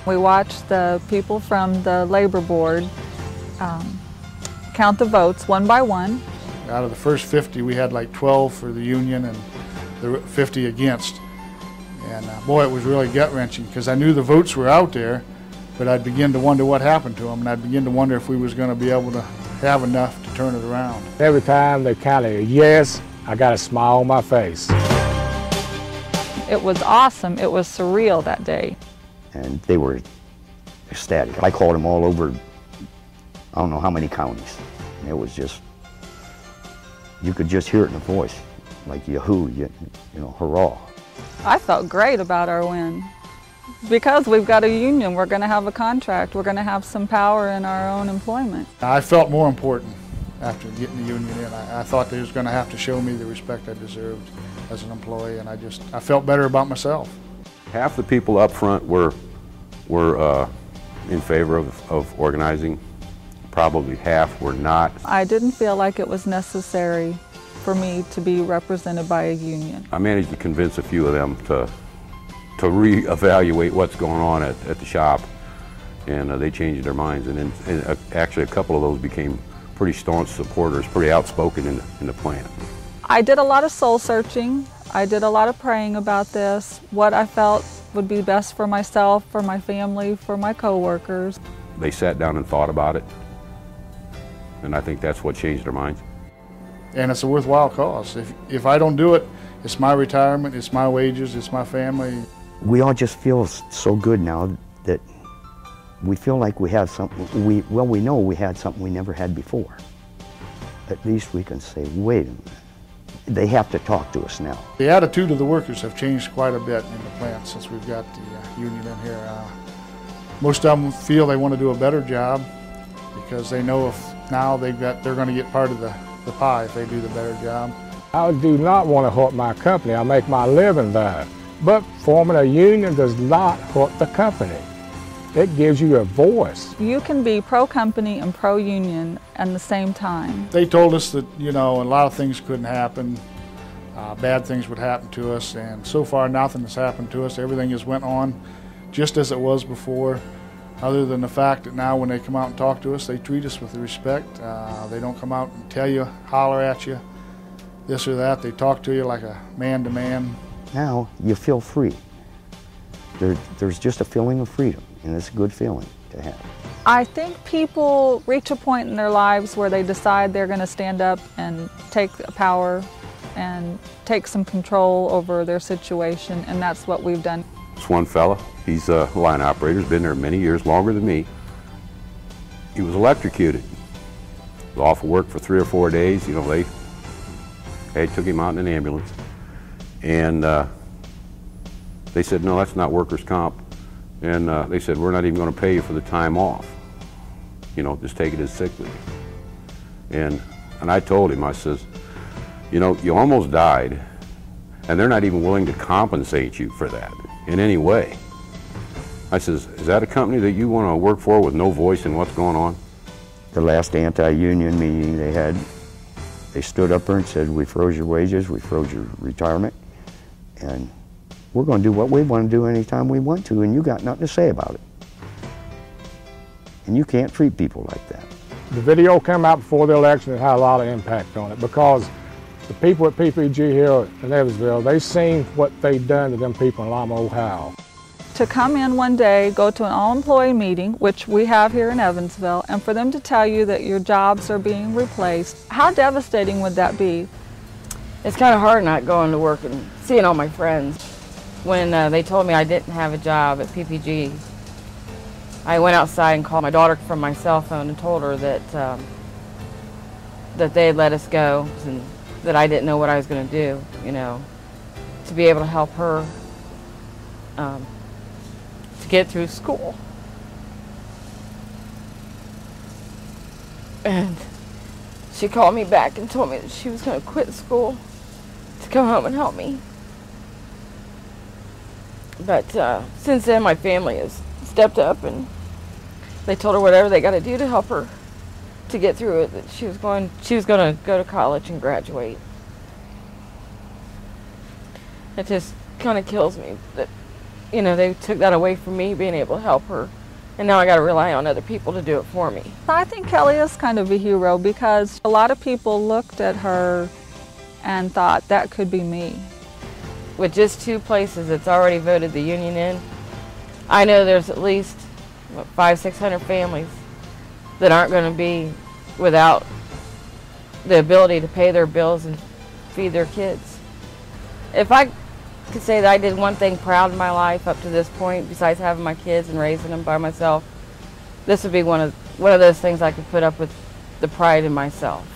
We watched the people from the labor board count the votes one by one. Out of the first 50, we had like 12 for the union and the 50 against. And boy, it was really gut-wrenching because I knew the votes were out there, but I'd begin to wonder what happened to them, and I'd begin to wonder if we was going to be able to have enough to turn it around. Every time they counted a yes, I got a smile on my face. It was awesome. It was surreal that day. And they were ecstatic. I called them all over, I don't know how many counties. And it was just, you could just hear it in the voice, like yahoo, you know, hurrah. I felt great about our win. Because we've got a union, we're going to have a contract, we're going to have some power in our own employment. I felt more important after getting the union in. I thought they was going to have to show me the respect I deserved as an employee, and I felt better about myself. Half the people up front were in favor of organizing. Probably half were not. I didn't feel like it was necessary for me to be represented by a union. I managed to convince a few of them to reevaluate what's going on at the shop, and they changed their minds, and actually a couple of those became pretty staunch supporters, pretty outspoken in the plant. I did a lot of soul searching. I did a lot of praying about this, what I felt would be best for myself, for my family, for my coworkers. They sat down and thought about it, and I think that's what changed their minds. And it's a worthwhile cause. If I don't do it, it's my retirement, it's my wages, it's my family. We all just feel so good now that we feel like we have something, we know we had something we never had before. At least we can say, wait a minute, they have to talk to us now. The attitude of the workers have changed quite a bit in the plant since we've got the union in here. Most of them feel they want to do a better job because they know if now they're going to get part of the pie if they do the better job. I do not want to hurt my company. I make my living there. But forming a union does not hurt the company. It gives you a voice. You can be pro-company and pro-union at the same time. They told us that, you know, a lot of things couldn't happen. Bad things would happen to us, and so far nothing has happened to us. Everything has went on just as it was before, other than the fact that now when they come out and talk to us, they treat us with respect. They don't come out and tell you, holler at you, this or that. They talk to you like a man-to-man. Now you feel free. There's just a feeling of freedom, and it's a good feeling to have. I think people reach a point in their lives where they decide they're going to stand up and take power and take some control over their situation, and that's what we've done. This one fella, he's a line operator, he's been there many years, longer than me. He was electrocuted. He was off of work for 3 or 4 days. You know, they took him out in an ambulance. And they said, no, that's not workers' comp. And they said, we're not even going to pay you for the time off. You know, just take it as sick leave. And I told him, I says, you know, you almost died, and they're not even willing to compensate you for that in any way. I says, is that a company that you want to work for with no voice in what's going on? The last anti-union meeting they had, they stood up there and said, we froze your wages, we froze your retirement, and we're going to do what we want to do anytime we want to, and you got nothing to say about it. And you can't treat people like that. The video came out before the election and had a lot of impact on it because the people at PPG here in Evansville, they've seen what they've done to them people in Lima, Ohio. To come in one day, go to an all-employee meeting, which we have here in Evansville, and for them to tell you that your jobs are being replaced, how devastating would that be? It's kind of hard not going to work and seeing all my friends. When they told me I didn't have a job at PPG, I went outside and called my daughter from my cell phone and told her that that they had let us go and that I didn't know what I was going to do, you know, to be able to help her to get through school. And she called me back and told me that she was going to quit school to come home and help me. But since then, my family has stepped up and they told her whatever they got to do to help her to get through it, that she was going to go to college and graduate. It just kind of kills me that you know, they took that away from me, being able to help her. And now I got to rely on other people to do it for me. I think Kelly is kind of a hero because a lot of people looked at her and thought that could be me. With just 2 places that's already voted the union in, I know there's at least 500-600 families that aren't going to be without the ability to pay their bills and feed their kids. If I could say that I did one thing proud in my life up to this point, besides having my kids and raising them by myself, this would be one of those things I could put up with the pride in myself.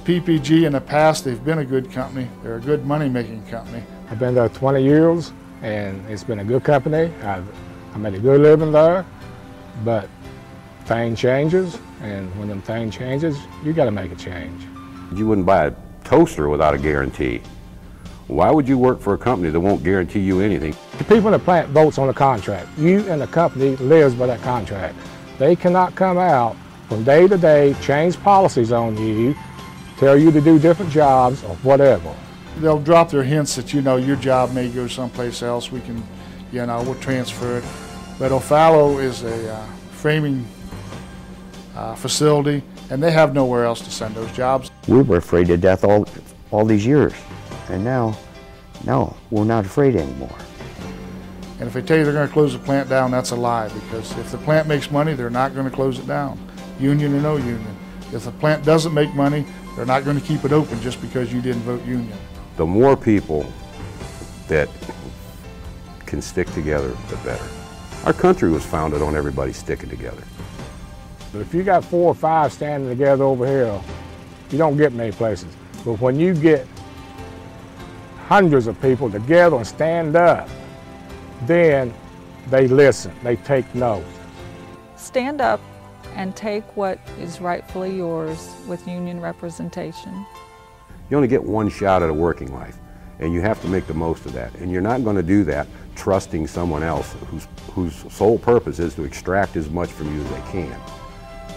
PPG in the past, they've been a good company. They're a good money-making company. I've been there 20 years, and it's been a good company. I made a good living there, but thing changes, and when them thing changes, you got to make a change. You wouldn't buy a toaster without a guarantee. Why would you work for a company that won't guarantee you anything? The people in the plant votes on the contract. You and the company lives by that contract. They cannot come out from day to day, change policies on you, tell you to do different jobs or whatever. They'll drop their hints that, you know, your job may go someplace else. We can, you know, we'll transfer it. But O'Fallon is a framing facility, and they have nowhere else to send those jobs. We were afraid to death all these years, and now, no, we're not afraid anymore. And if they tell you they're going to close the plant down, that's a lie, because if the plant makes money, they're not going to close it down, union or no union. If the plant doesn't make money, they're not going to keep it open just because you didn't vote union. The more people that can stick together, the better. Our country was founded on everybody sticking together. But if you got 4 or 5 standing together over here, you don't get many places. But when you get hundreds of people together and stand up, then they listen, they take note. Stand up and take what is rightfully yours with union representation. You only get one shot at a working life, and you have to make the most of that. And you're not going to do that trusting someone else whose sole purpose is to extract as much from you as they can.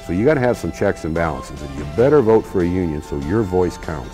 So you got to have some checks and balances, and you better vote for a union so your voice counts.